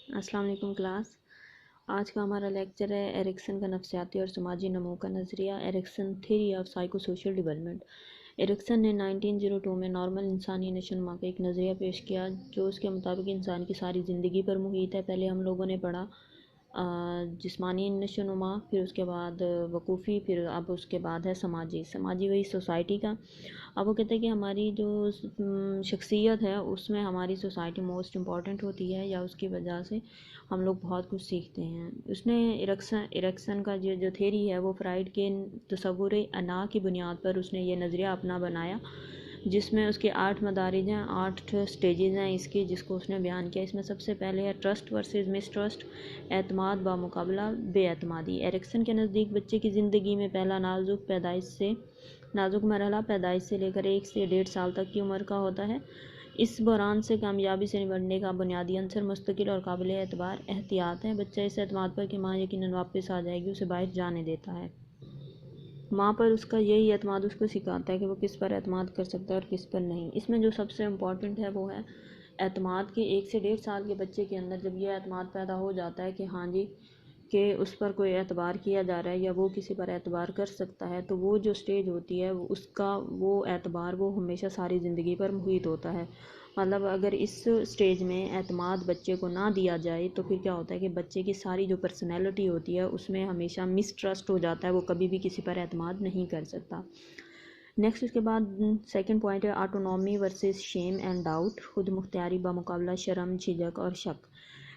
अस्सलाम वालेकुम क्लास। आज का हमारा लेक्चर है एरिक्सन का नफ्सियाती और समाजी नमो का नज़रिया, Erikson theory of psychosocial development. Erikson ने 1902 में नॉर्मल इंसानी नशोनुमा का एक नज़रिया पेश किया जो उसके मुताबिक इंसान की सारी ज़िंदगी पर मुहित है। पहले हम लोगों ने पढ़ा जिस्मानी नशोनुमा, फिर उसके बाद वकूफ़ी, फिर अब उसके बाद है समाजी वही सोसाइटी का। अब वो कहते हैं कि हमारी जो शख्सियत है उसमें हमारी सोसाइटी मोस्ट इम्पॉर्टेंट होती है, या उसकी वजह से हम लोग बहुत कुछ सीखते हैं। उसने इरेक्सन का जो थेरी है वो फ्राइड के तस्वुर अना की बुनियाद पर उसने ये नज़रिया अपना बनाया, जिसमें उसके 8 मदारिज हैं, 8 स्टेजेस हैं इसकी, जिसको उसने बयान किया। इसमें सबसे पहले है ट्रस्ट वर्सेस मिसट्रस्ट, एतमाद बामुकाबला बेएतमादी। एरिक्सन के नज़दीक बच्चे की ज़िंदगी में पहला नाजुक मरहला पैदाइश से लेकर 1 से 1.5 साल तक की उम्र का होता है। इस बहरान से कामयाबी से निपटने का बुनियादी अंसर मुस्तकिल और काबिल एतबार एहतियात है। बच्चा इस एतमाद पर कि माँ यकीनन वापस आ जाएगी उसे बाहर जाने देता है। माँ पर उसका यही एतमाद उसको सिखाता है कि वो किस पर एतमाद कर सकता है और किस पर नहीं। इसमें जो सबसे इम्पॉर्टेंट है वो है एतमाद के 1 से 1.5 साल के बच्चे के अंदर जब यह एतमाद पैदा हो जाता है कि हाँ जी, कि उस पर कोई एतबार किया जा रहा है या वो किसी पर एतबार कर सकता है, तो वो जो स्टेज होती है उसका वो एतबार वो हमेशा सारी ज़िंदगी पर मुहित होता है। मतलब अगर इस स्टेज में एतमाद बच्चे को ना दिया जाए तो फिर क्या होता है कि बच्चे की सारी जो पर्सनैलिटी होती है उसमें हमेशा मिसट्रस्ट हो जाता है, वो कभी भी किसी पर एतमाद नहीं कर सकता। नेक्स्ट उसके बाद सेकंड पॉइंट है autonomy versus shame and doubt, खुद मुख्तियारी बामुकाबला शर्म, झिझक और शक।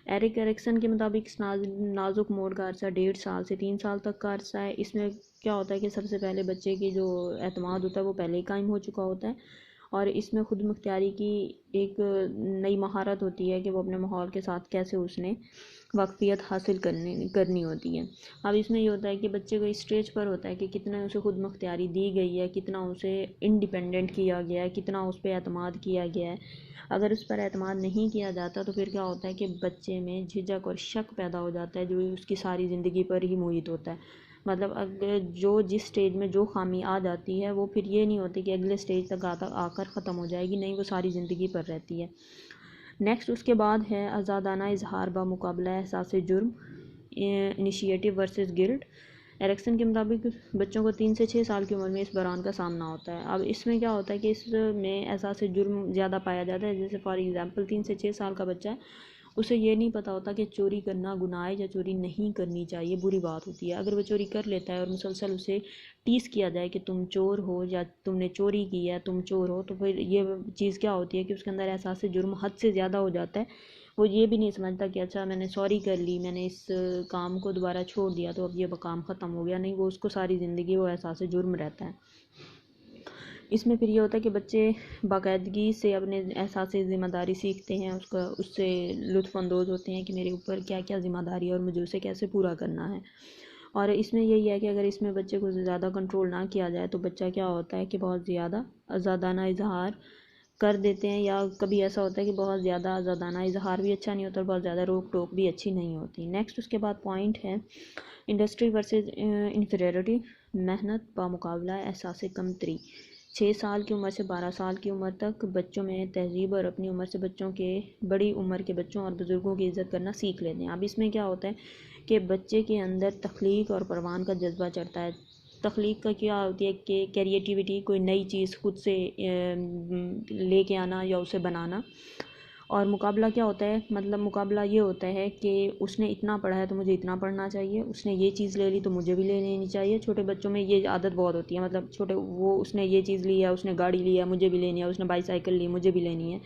एरिक एरिक्सन के मुताबिक इस नाजुक मोड़ का अरसा 1.5 साल से 3 साल तक का अरसा है। इसमें क्या होता है कि सबसे पहले बच्चे की जो एतमाद होता है वो पहले ही कायम हो चुका होता है, और इसमें खुद मुख्तियारी की एक नई महारत होती है कि वो अपने माहौल के साथ कैसे उसने वाकफियत हासिल करनी होती है। अब इसमें ये होता है कि बच्चे को इस स्टेज पर होता है कि कितना उसे खुद मुख्तियारी दी गई है, कितना उसे इंडिपेंडेंट किया गया है, कितना उस पर एतमाद किया गया है। अगर उस पर एतमाद नहीं किया जाता तो फिर क्या होता है कि बच्चे में झिझक और शक पैदा हो जाता है जो उसकी सारी ज़िंदगी पर ही मुहित होता है। मतलब अगर जो जिस स्टेज में जो खामी आ जाती है वो फिर ये नहीं होती कि अगले स्टेज तक आकर ख़त्म हो जाएगी, नहीं, वो सारी ज़िंदगी पर रहती है। नेक्स्ट उसके बाद है आज़ादाना इजहार बामुकाबला एहसास जुर्म, इनिशिएटिव वर्सेस गिल्ट। एरिक्सन के मुताबिक बच्चों को 3 से 6 साल की उम्र में इस बहरान का सामना होता है। अब इसमें क्या होता है कि इसमें एहसास जुर्म ज़्यादा पाया जाता है। जैसे फॉर एग्ज़ाम्पल 3 से 6 साल का बच्चा है, उसे ये नहीं पता होता कि चोरी करना गुनाह है या चोरी नहीं करनी चाहिए, बुरी बात होती है। अगर वो चोरी कर लेता है और मुसलसल उसे टीस किया जाए कि तुम चोर हो या तुमने चोरी की है, तुम चोर हो, तो फिर ये चीज़ क्या होती है कि उसके अंदर एहसास जुर्म हद से ज़्यादा हो जाता है। वो ये भी नहीं समझता कि अच्छा मैंने सॉरी कर ली, मैंने इस काम को दोबारा छोड़ दिया तो अब ये काम ख़त्म हो गया, नहीं, वो उसको सारी ज़िंदगी वो एहसास जुर्म रहता है। इसमें फिर ये होता है कि बच्चे बाकायदगी से अपने एहसास ज़िम्मेदारी सीखते हैं, उससे लुत्फ़अंदोज़ होते हैं कि मेरे ऊपर क्या क्या ज़िम्मेदारी है और मुझे उसे कैसे पूरा करना है। और इसमें यही है कि अगर इसमें बच्चे को ज़्यादा कंट्रोल ना किया जाए तो बच्चा क्या होता है कि बहुत ज़्यादा आज़ादाना इजहार कर देते हैं, या कभी ऐसा होता है कि बहुत ज़्यादा आज़ादाना इजहार भी अच्छा नहीं होता और बहुत ज़्यादा रोक टोक भी अच्छी नहीं होती। नेक्स्ट उसके बाद पॉइंट है इंडस्ट्री वर्सेस इन्फीरियरिटी, मेहनत बामुकाबला एहसास कमतरी। 6 साल की उम्र से 12 साल की उम्र तक बच्चों में तहजीब और अपनी उम्र से बच्चों के बड़ी उम्र के बच्चों और बुज़ुर्गों की इज़्ज़त करना सीख लेते हैं। अब इसमें क्या होता है कि बच्चे के अंदर तख्लीक और परवान का जज्बा चढ़ता है। तख्लीक का क्या होती है कि क्रिएटिविटी, कोई नई चीज़ खुद से लेके आना या उसे बनाना। और मुकाबला क्या होता है, मतलब मुकाबला ये होता है कि उसने इतना पढ़ा है तो मुझे इतना पढ़ना चाहिए, उसने ये चीज़ ले ली तो मुझे भी ले लेनी चाहिए। छोटे बच्चों में ये आदत बहुत होती है, मतलब छोटे वो उसने ये चीज़ ली है, उसने गाड़ी ली है, मुझे भी लेनी है, उसने बाईसाइकिल ली, मुझे भी लेनी है।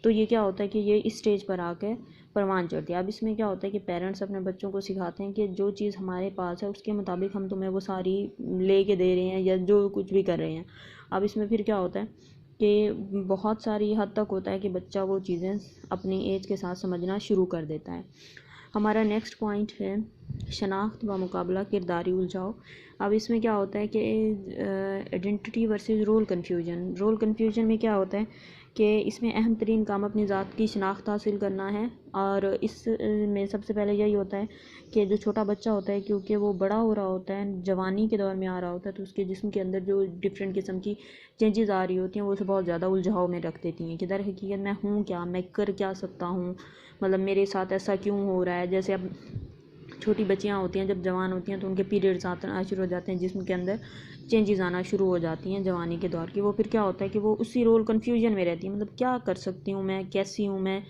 तो ये क्या होता है कि ये इस स्टेज पर आकर परवान चढ़ती है। अब इसमें क्या होता है कि पेरेंट्स अपने बच्चों को सिखाते हैं कि जो चीज़ हमारे पास है उसके मुताबिक हम तुम्हें वो सारी ले के दे रहे हैं या जो कुछ भी कर रहे हैं। अब इसमें फिर क्या होता है कि बहुत सारी हद तक होता है कि बच्चा वो चीज़ें अपनी एज के साथ समझना शुरू कर देता है। हमारा नेक्स्ट पॉइंट है शनाख्त व मुकाबला किरदारी उलझाओ। अब इसमें क्या होता है कि identity versus role confusion. Role confusion में क्या होता है कि इसमें अहम तरीन काम अपनी ज़ात की शनाख्त हासिल करना है। और इस में सबसे पहले यही होता है कि जो छोटा बच्चा होता है, क्योंकि वो बड़ा हो रहा होता है, जवानी के दौर में आ रहा होता है, तो उसके जिस्म के अंदर जो डिफरेंट किस्म की चेंजेस आ रही होती हैं वो उसे बहुत ज़्यादा उलझाव में रख देती हैं कि दर हकीकत मैं हूँ क्या, मैं कर क्या सकता हूँ, मतलब मेरे साथ ऐसा क्यों हो रहा है। जैसे अब छोटी बच्चियाँ होती हैं, जब जवान होती हैं तो उनके पीरियड्स आना शुरू हो जाते हैं, जिस्म के अंदर चेंजेस आना शुरू हो जाती हैं जवानी के दौर की। वो फिर क्या होता है कि वो उसी रोल कन्फ्यूजन में रहती है, मतलब क्या कर सकती हूँ मैं, कैसी हूँ मैं,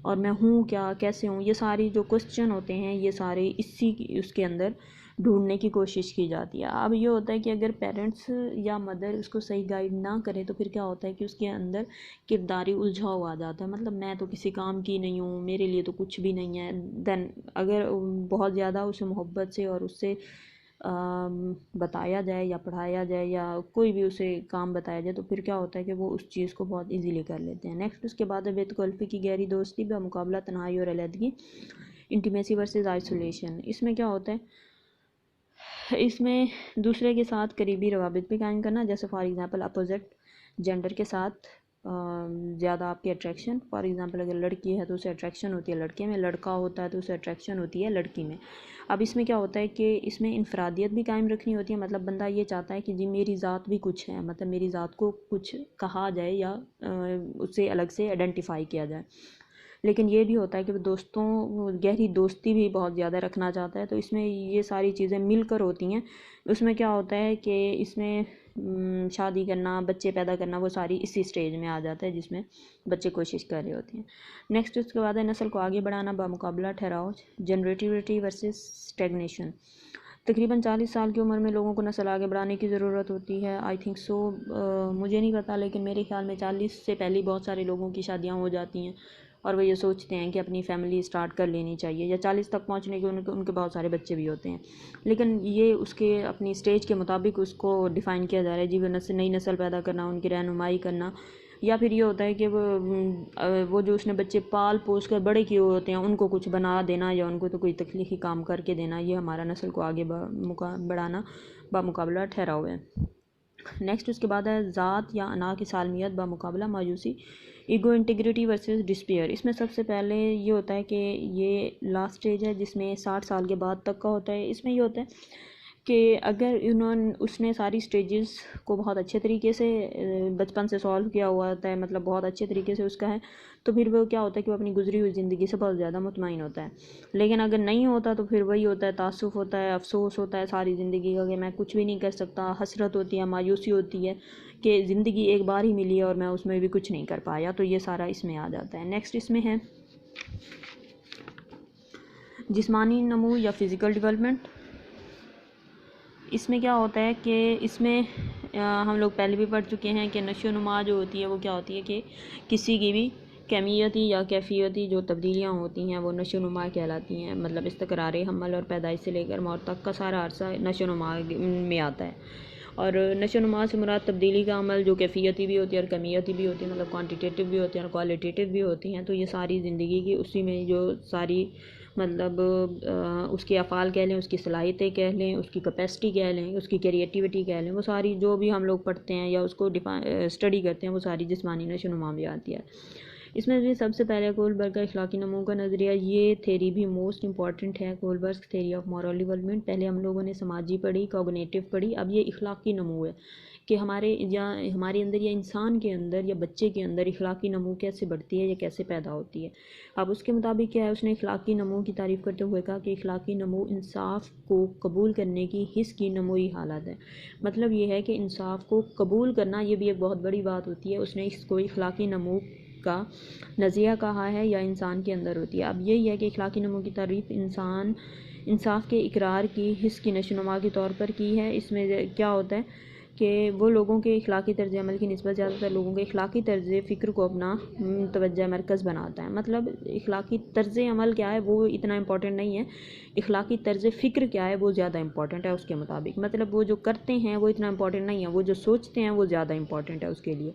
और मैं हूँ क्या, कैसे हूँ। ये सारी जो क्वेश्चन होते हैं ये सारे इसी उसके अंदर ढूंढने की कोशिश की जाती है। अब ये होता है कि अगर पेरेंट्स या मदर उसको सही गाइड ना करे तो फिर क्या होता है कि उसके अंदर किरदारी उलझाव आ जाता है, मतलब मैं तो किसी काम की नहीं हूँ, मेरे लिए तो कुछ भी नहीं है। देन अगर बहुत ज़्यादा उसे मोहब्बत से और उससे बताया जाए या पढ़ाया जाए या कोई भी उसे काम बताया जाए तो फिर क्या होता है कि वो उस चीज़ को बहुत इजीली कर लेते हैं। नेक्स्ट उसके बाद है बेतकल्फ़ी की गहरी दोस्ती बमुकाबला तन्हाई और अलहदगी, इंटीमेसी वर्सेस आइसोलेशन। इसमें क्या होता है, इसमें दूसरे के साथ करीबी रवाबित भी कायम करना, जैसे फॉर एग्ज़ाम्पल अपोजिट जेंडर के साथ ज़्यादा आपकी अट्रैक्शन। फॉर एग्ज़ाम्पल अगर लड़की है तो उसे अट्रैक्शन होती है लड़के में, लड़का होता है तो उसे अट्रैक्शन होती है लड़की में। अब इसमें क्या होता है कि इसमें इनफरादियत भी कायम रखनी होती है, मतलब बंदा ये चाहता है कि जी मेरी ज़ात भी कुछ है, मतलब मेरी ज़ात को कुछ कहा जाए या उससे अलग से आइडेंटिफाई किया जाए। लेकिन ये भी होता है कि वो दोस्तों गहरी दोस्ती भी बहुत ज़्यादा रखना चाहता है, तो इसमें ये सारी चीज़ें मिलकर होती हैं। उसमें क्या होता है कि इसमें शादी करना, बच्चे पैदा करना, वो सारी इसी स्टेज में आ जाता है जिसमें बच्चे कोशिश कर रहे होते हैं। नेक्स्ट उसके बाद है नस्ल को आगे बढ़ाना बामुकाबला ठहराव, जनरेटिविटी वर्सेस स्टेगनेशन। तकरीबन 40 साल की उम्र में लोगों को नस्ल आगे बढ़ाने की ज़रूरत होती है, आई थिंक सो। मुझे नहीं पता, लेकिन मेरे ख्याल में 40 से पहले बहुत सारे लोगों की शादियाँ हो जाती हैं और वो ये सोचते हैं कि अपनी फैमिली स्टार्ट कर लेनी चाहिए, या 40 तक पहुंचने के उनके बहुत सारे बच्चे भी होते हैं। लेकिन ये उसके अपनी स्टेज के मुताबिक उसको डिफ़ाइन किया जा रहा है जी, वो नई नस्ल पैदा करना, उनकी रहनुमाई करना, या फिर ये होता है कि वो जो उसने बच्चे पाल पोस कर बड़े किए होते हैं उनको कुछ बना देना या उनको तो कोई तख्लीकी काम करके देना, ये हमारा नस्ल को आगे बढ़ाना बामुकाबला ठहराव है। नेक्स्ट उसके बाद है ज़ात या अना की सालमियत बामुकाबला मायूसी, ईगो इंटीग्रिटी वर्सेस डिस्पेयर। इसमें सबसे पहले ये होता है कि ये लास्ट स्टेज है जिसमें 60 साल के बाद तक का होता है। इसमें ये होता है कि अगर उसने सारी स्टेजेस को बहुत अच्छे तरीके से बचपन से सॉल्व किया हुआ होता है, मतलब बहुत अच्छे तरीके से उसका है, तो फिर वो क्या होता है कि वो अपनी गुजरी हुई ज़िंदगी से बहुत ज़्यादा मुतमईन होता है। लेकिन अगर नहीं होता तो फिर वही होता है, तासुफ़ होता है, अफसोस होता है सारी ज़िंदगी का कि मैं कुछ भी नहीं कर सकता, हसरत होती है, मायूसी होती है कि ज़िंदगी एक बार ही मिली है और मैं उसमें भी कुछ नहीं कर पाया, तो ये सारा इसमें आ जाता है। नेक्स्ट इसमें है जिस्मानी नमू या फ़िज़िकल डेवलपमेंट। इसमें क्या होता है कि इसमें हम लोग पहले भी पढ़ चुके हैं कि नशोनुमा जो होती है वो क्या होती है कि किसी की भी कैमियती या कैफियती जो तब्दीलियाँ होती हैं वो नशोनुमा कहलाती हैं। मतलब इस्तक़रार हमल और पैदाइश से लेकर मौत तक का सारा अरसा नशोनुमा में आता है। और नशोनुमा से मुराद तब्दीली का अमल जो कैफियती भी होती है और कमियती भी होती है, मतलब क्वांटिटेटिव भी होती है और क्वालिटेटिव भी होती हैं। तो ये सारी ज़िंदगी की उसी में जो सारी मतलब उसके अफ़ाल कह लें, उसकी सलाहियतें कह लें, उसकी कैपेसिटी कह लें, उसकी क्रिएटिविटी कह लें, वो सारी जो भी हम लोग पढ़ते हैं या उसको स्टडी करते हैं वो सारी जिस्मानी नशोनुमा में आती है। इसमें भी सबसे पहले कोलबर्ग का इखलाकी नमू का नज़रिया, ये थेरी भी मोस्ट इंपॉर्टेंट है, Kohlberg theory of moral development. पहले हम लोगों ने समाजी पढ़ी, कॉग्निटिव पढ़ी, अब ये इखलाकी नमू है कि हमारे अंदर या इंसान के अंदर या बच्चे के अंदर इखलाकी नमू कैसे बढ़ती है या कैसे पैदा होती है। अब उसके मुताबिक क्या है, उसने इखलाकी नमू की तारीफ़ करते हुए कहा कि इखलाकी नमू इंसाफ को कबूल करने की हिस्स की नमूई हालत है। मतलब ये है कि इंसाफ को कबूल करना, ये भी एक बहुत बड़ी बात होती है। उसने इसको इखलाकी नमू का नज़रिया कहा है या इंसान के अंदर होती है। अब यही है कि इखलाकी नमू की तारीफ़ इंसाफ के इकरार की हिस्स की नशोनुमा के तौर पर की है। इसमें क्या होता है कि वो लोगों के इखलाकी तर्ज़ अमल की निस्बत ज़्यादातर लोगों के इखलाकी तर्ज़ फ़िक्र को अपना तवज्जो मरकज़ बनाता है। मतलब इखलाकी तर्ज़ अमल क्या है वो इतना इम्पोर्टेंट नहीं है, इखलाकी तर्ज़ फ़िक्र क्या है वो ज़्यादा इम्पोर्टेंट है उसके मुताबिक। मतलब वो जो करते हैं वो इतना इम्पोर्टेंट नहीं है, वो जो सोचते हैं वो ज़्यादा इम्पोर्टेंट है उसके लिए।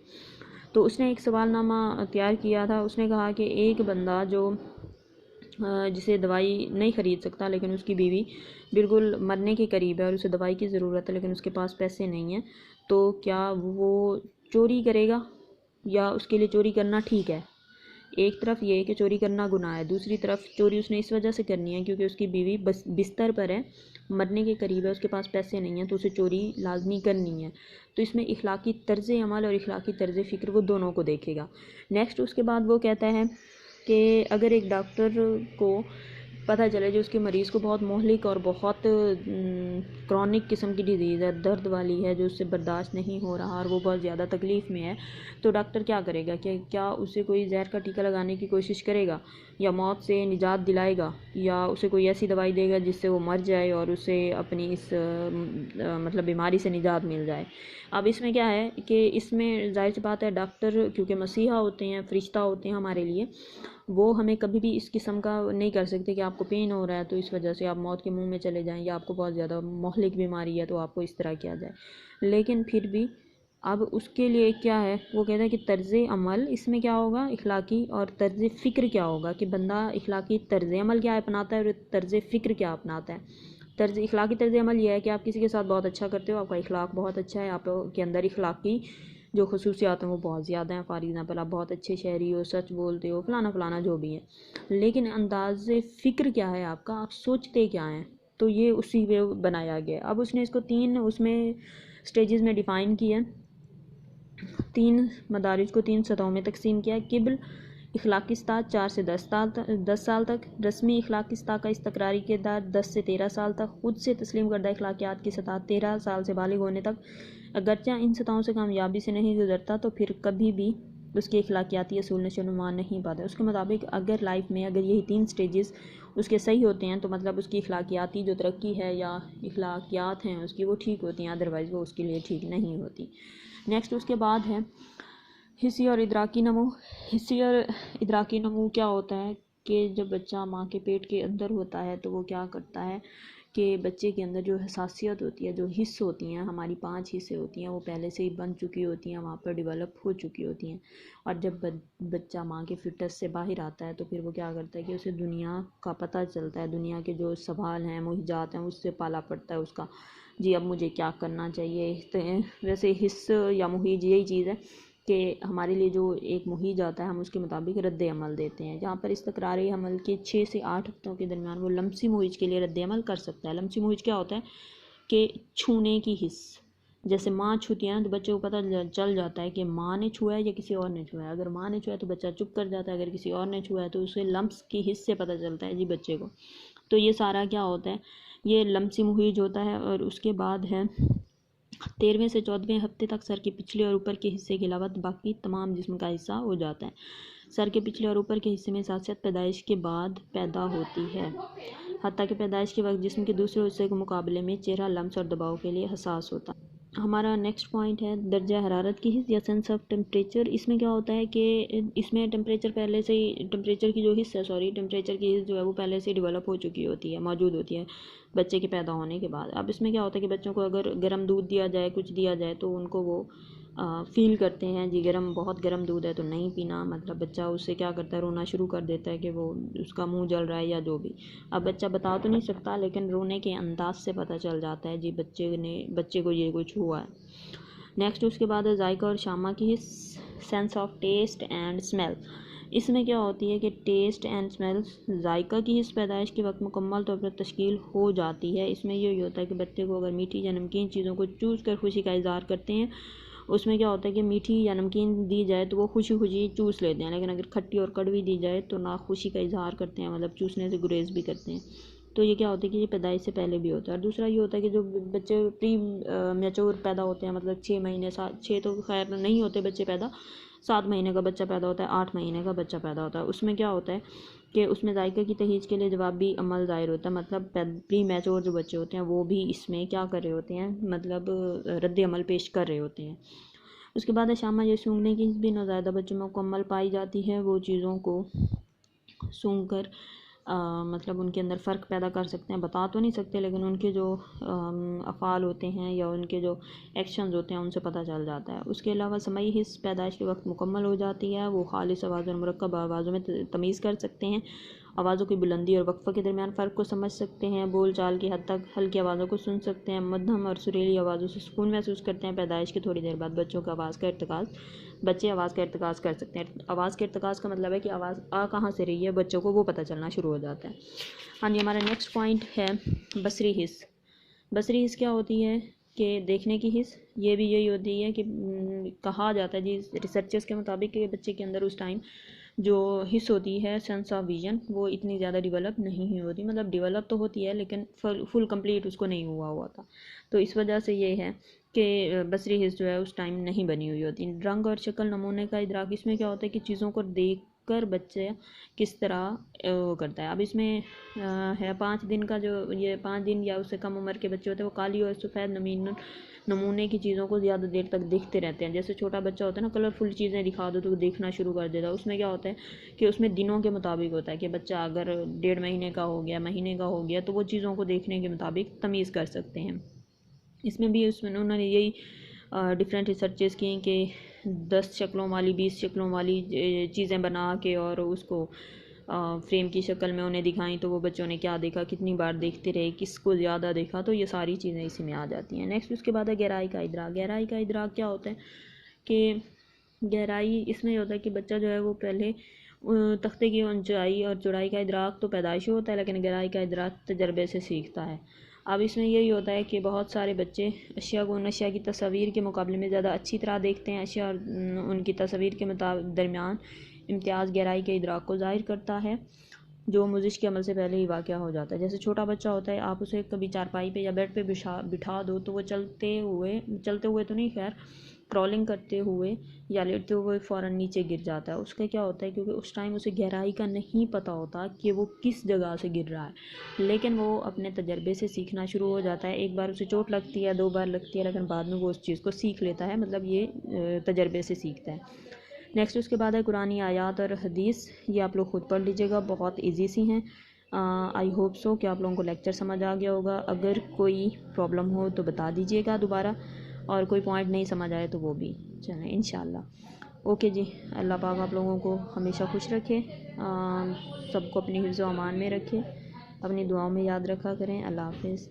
तो उसने एक सवालनामा तैयार किया था। उसने कहा कि एक बंदा जो जिसे दवाई नहीं ख़रीद सकता लेकिन उसकी बीवी बिल्कुल मरने के करीब है और उसे दवाई की ज़रूरत है लेकिन उसके पास पैसे नहीं हैं, तो क्या वो चोरी करेगा? या उसके लिए चोरी करना ठीक है। एक तरफ ये है कि चोरी करना गुनाह है, दूसरी तरफ चोरी उसने इस वजह से करनी है क्योंकि उसकी बीवी बस बिस्तर पर है, मरने के करीब है, उसके पास पैसे नहीं हैं, तो उसे चोरी लाजमी करनी है। तो इसमें इखलाकी तर्ज़ अमल और इखलाकी तर्ज़ फ़िक्र वो दोनों को देखेगा। नेक्स्ट उसके बाद वो कहता है कि अगर एक डॉक्टर को पता चले जो उसके मरीज़ को बहुत मोहलिक और बहुत क्रॉनिक किस्म की डिज़ीज़ है, दर्द वाली है, जो उससे बर्दाश्त नहीं हो रहा और वो बहुत ज़्यादा तकलीफ़ में है, तो डॉक्टर क्या करेगा? क्या उसे कोई जहर का टीका लगाने की कोशिश करेगा, या मौत से निजात दिलाएगा, या उसे कोई ऐसी दवाई देगा जिससे वो मर जाए और उसे अपनी इस मतलब बीमारी से निजात मिल जाए। अब इसमें क्या है कि इसमें ज़ाहिर सी बात है डॉक्टर क्योंकि मसीहा होते हैं, फ़रिश्ता होते हैं हमारे लिए, वो हमें कभी भी इस किस्म का नहीं कर सकते कि आपको पेन हो रहा है तो इस वजह से आप मौत के मुंह में चले जाएं, या आपको बहुत ज़्यादा मोहलिक बीमारी है तो आपको इस तरह किया जाए। लेकिन फिर भी अब उसके लिए क्या है, वो कहता है कि तर्ज़ अमल इसमें क्या होगा, इखलाकी, और तर्ज़ फ़िक्र क्या होगा कि बंदा इखलाकी तर्ज़ अमल क्या अपनाता है और तर्ज़ फ़िक्र क्या अपनाता है। इखलाकी तर्ज़ अमल यह है कि आप किसी के साथ बहुत अच्छा करते हो, आपका इखलाक बहुत अच्छा है, आपके अंदर इखलाकी जो खसूसियात हैं वो बहुत ज़्यादा हैं। फॉर एग्ज़ाम्पल आप बहुत अच्छे शहरी हो, सच बोलते हो, फ़लाना फ़लाना जो भी है। लेकिन अंदाज़ फ़िक्र क्या है आपका, आप सोचते क्या हैं, तो ये उसी पे बनाया गया है। अब उसने इसको 3 उसमें स्टेजेस में डिफ़ाइन किया है, 3 मदारिज को 3 सतहों में तकसीम किया है। किब्ल इखलाकी सतह 4 से 10 साल तक, रस्मी इखलाकी सतह का इस्तक़रारी किरदार 10 से 13 साल तक, खुद से तस्लीम करदा इखलाकियात की सतह 13 साल से बालिग होने तक। अगरचे इन सतहों से कामयाबी से नहीं गुजरता तो फिर कभी भी उसके इखलाकियाती असूल नशोनुमा नहीं पाते। उसके मुताबिक अगर लाइफ में अगर यही 3 स्टेजेस उसके सही होते हैं तो मतलब उसकी इखलाकियाती जो तरक्की है या इखलाकियात हैं उसकी वो ठीक होती हैं, अदरवाइज़ वो उसके लिए ठीक नहीं होती। नेक्स्ट उसके बाद है हिस्सी और इदराकी नमू। हिस्सी और इदराकी नमू क्या होता है कि जब बच्चा माँ के पेट के अंदर होता है तो वो क्या करता है कि बच्चे के अंदर जो हसासियत होती है, जो हिस्स होती हैं, हमारी 5 हिस्से होती हैं, वो पहले से ही बन चुकी होती हैं, वहाँ पर डेवलप हो चुकी होती हैं। और जब बच्चा माँ के फिटस से बाहर आता है तो फिर वो क्या करता है कि उसे दुनिया का पता चलता है, दुनिया के जो सवाल हैं, मुहिजात हैं, उससे पाला पड़ता है उसका, जी अब मुझे क्या करना चाहिए। तो वैसे हिस्स या मुहिज यही चीज़ है कि हमारे लिए जो एक मुहिज आता है हम उसके मुताबिक रद्द अमल देते हैं। जहाँ पर इस्तक़रारी अमल के 6 से 8 हफ्तों के दरमियान वो लम्सी मुहिज के लिए रद्द अमल कर सकता है। लम्सी मुहिज क्या होता है कि छूने की हिस्स, जैसे माँ छूती है ना तो बच्चे को पता चल जाता है कि माँ ने छुआ है या किसी और ने छुआ है। अगर माँ ने छुआ है तो बच्चा चुप कर जाता है, अगर किसी और ने छुआ है तो उसे लम्स की हिस्स से पता चलता है जी बच्चे को। तो ये सारा क्या होता है, ये लम्सी मुहिज होता है। और उसके बाद है 13वें से 14वें हफ्ते तक सर के पिछले और ऊपर के हिस्से के अलावा बाकी तमाम जिस्म का हिस्सा हो जाता है। सर के पिछले और ऊपर के हिस्से में साथ पैदाइश के बाद पैदा होती है। हत्ता कि पैदाइश के वक्त जिस्म के दूसरे हिस्से के मुकाबले में चेहरा लम्स और दबाव के लिए हसास होता है। हमारा नेक्स्ट पॉइंट है दर्जा हरारत की हिस्स या सेंस ऑफ टेम्परेचर। इसमें क्या होता है कि इसमें टेम्परेचर पहले से ही, टेम्परेचर की जो हिस्सा है, सॉरी, टेम्परेचर की हिस्स जो है वो पहले से डेवलप हो चुकी होती है, मौजूद होती है बच्चे के पैदा होने के बाद। अब इसमें क्या होता है कि बच्चों को अगर गर्म दूध दिया जाए, कुछ दिया जाए, तो उनको वो फ़ील करते हैं जी बहुत गर्म दूध है तो नहीं पीना, मतलब बच्चा उससे क्या करता है, रोना शुरू कर देता है कि वो उसका मुंह जल रहा है या जो भी। अब बच्चा बता तो नहीं सकता लेकिन रोने के अंदाज से पता चल जाता है जी बच्चे को ये कुछ हुआ है। नेक्स्ट उसके बाद है जायका और शामा की sense of taste and smell. इसमें क्या होती है कि टेस्ट एंड स्मेल, जायका की हिस्स पैदाइश के वक्त मुकम्मल तौर पर तश्कील हो जाती है। इसमें यही होता है कि बच्चे को अगर मीठी या नमकीन चीज़ों को चूस कर खुशी का इजहार करते हैं, उसमें क्या होता है कि मीठी या नमकीन दी जाए तो वो खुशी खुशी चूस लेते हैं, लेकिन अगर खट्टी और कड़वी दी जाए तो ना खुशी का इजहार करते हैं, मतलब चूसने से गुरेज भी करते हैं। तो ये क्या होता है कि ये पैदाइश से पहले भी होता है। और दूसरा ये होता है कि जो बच्चे प्री मैच्योर पैदा होते हैं, मतलब 6 महीने, 6 तो खैर नहीं होते बच्चे पैदा, 7 महीने का बच्चा पैदा होता है, 8 महीने का बच्चा पैदा होता है, उसमें क्या होता है कि उसमें जायका की तहीज़ के लिए जवाबी अमल ज़ाहिर होता है। मतलब प्री मैच्योर जो बच्चे होते हैं वो भी इसमें क्या कर रहे होते हैं, मतलब रद्द अमल पेश कर रहे होते हैं। उसके बाद शामा ये सूंघने की भी नौज़ायदा बच्चों में मुकम्मल पाई जाती है। वो चीज़ों को सूंघ कर मतलब उनके अंदर फ़र्क पैदा कर सकते हैं, बता तो नहीं सकते लेकिन उनके जो अफ़ाल होते हैं या उनके जो एक्शंस होते हैं उनसे पता चल जाता है। उसके अलावा समाई हिस्स पैदाइश के वक्त मुकम्मल हो जाती है, वो खालिस आवाज़ और मुरक्कब आवाज़ों में तमीज़ कर सकते हैं आवाज़ों की बुलंदी और वक्फ़े के दरमियान फ़र्क को समझ सकते हैं, बोल चाल की हद तक हल्की आवाज़ों को सुन सकते हैं, मध्यम और सुरीली आवाज़ों से सुकून महसूस करते हैं। पैदाइश के थोड़ी देर बाद बच्चे आवाज़ का इर्तिकाज़ कर सकते हैं। आवाज़ के इर्तिकाज़ का मतलब है कि आवाज़ आ कहाँ से रही है, बच्चों को वो पता चलना शुरू हो जाता है। हाँ जी, हमारा नेक्स्ट पॉइंट है बसरी हिस्स। बसरी हिस्स क्या होती है कि देखने की हिस्स, ये भी यही होती है कि कहा जाता है जी रिसर्चर्स के मुताबिक कि बच्चे के अंदर उस टाइम जो हिस्स होती है, सेंस ऑफ विजन, वो इतनी ज़्यादा डेवलप नहीं हुई होती। मतलब डेवलप तो होती है लेकिन फुल कंप्लीट उसको नहीं हुआ था। तो इस वजह से ये है कि बसरी हिस्स जो है उस टाइम नहीं बनी हुई होती। रंग और शक्ल नमूने का इदराक, इसमें क्या होता है कि चीज़ों को देख कर बच्चे किस तरह करता है। अब इसमें है 5 दिन का, जो ये 5 दिन या उससे कम उम्र के बच्चे होते हैं वो काली और सफ़ेद नमूने की चीज़ों को ज़्यादा देर तक देखते रहते हैं। जैसे छोटा बच्चा होता है ना, कलरफुल चीज़ें दिखा दो तो वो देखना शुरू कर देता है। उसमें क्या होता है कि उसमें दिनों के मुताबिक होता है कि बच्चा अगर 1.5 महीने का हो गया, महीने का हो गया, तो वो चीज़ों को देखने के मुताबिक तमीज़ कर सकते हैं। इसमें भी उसमें उन्होंने यही डिफरेंट रिसर्चेस की कि 10 शक्लों वाली 20 शक्लों वाली चीज़ें बना के और उसको फ्रेम की शक्ल में उन्हें दिखाई, तो वो बच्चों ने क्या देखा, कितनी बार देखते रहे, किसको ज़्यादा देखा, तो ये सारी चीज़ें इसी में आ जाती हैं। नेक्स्ट उसके बाद है गहराई का इदराक। गहराई का इदराक क्या होता है कि गहराई इसमें होता है कि बच्चा जो है वो पहले तख्ते की ऊंचाई और चौड़ाई का इदराक तो पैदाइशी होता है, लेकिन गहराई का इदराक तजर्बे से सीखता है। अब इसमें यही होता है कि बहुत सारे बच्चे अशिया को उन अशिया की तस्वीर के मुकाबले में ज़्यादा अच्छी तरह देखते हैं। अशिया और उनकी तस्वीर के दरमियान इम्तियाज़ गहराई के इदराक को ज़ाहिर करता है, जो मुजिश के अमल से पहले ही वाक़या हो जाता है। जैसे छोटा बच्चा होता है, आप उसे कभी चारपाई पे या बेड पे बिठा दो तो वो चलते हुए तो नहीं, खैर क्रॉलिंग करते हुए या लेटते हुए फ़ौरन नीचे गिर जाता है। उसका क्या होता है, क्योंकि उस टाइम उसे गहराई का नहीं पता होता कि वो किस जगह से गिर रहा है, लेकिन वो अपने तजर्बे से सीखना शुरू हो जाता है। एक बार उसे चोट लगती है, 2 बार लगती है, लेकिन बाद में वो उस चीज़ को सीख लेता है। मतलब ये तजर्बे से सीखता है। नेक्स्ट उसके बाद है कुरानी आयात और हदीस। ये आप लोग ख़ुद पढ़ लीजिएगा, बहुत इजी सी हैं। आई होप सो कि आप लोगों को लेक्चर समझ आ गया होगा। अगर कोई प्रॉब्लम हो तो बता दीजिएगा दोबारा, और कोई पॉइंट नहीं समझ आए तो वो भी चलें इंशाल्लाह। ओके जी, अल्लाह पाक आप लोगों को हमेशा खुश रखे, सबको अपनी हिफ्ज़ व अमान में रखे, अपनी दुआओं में याद रखा करें। अल्लाह हाफ़िज़।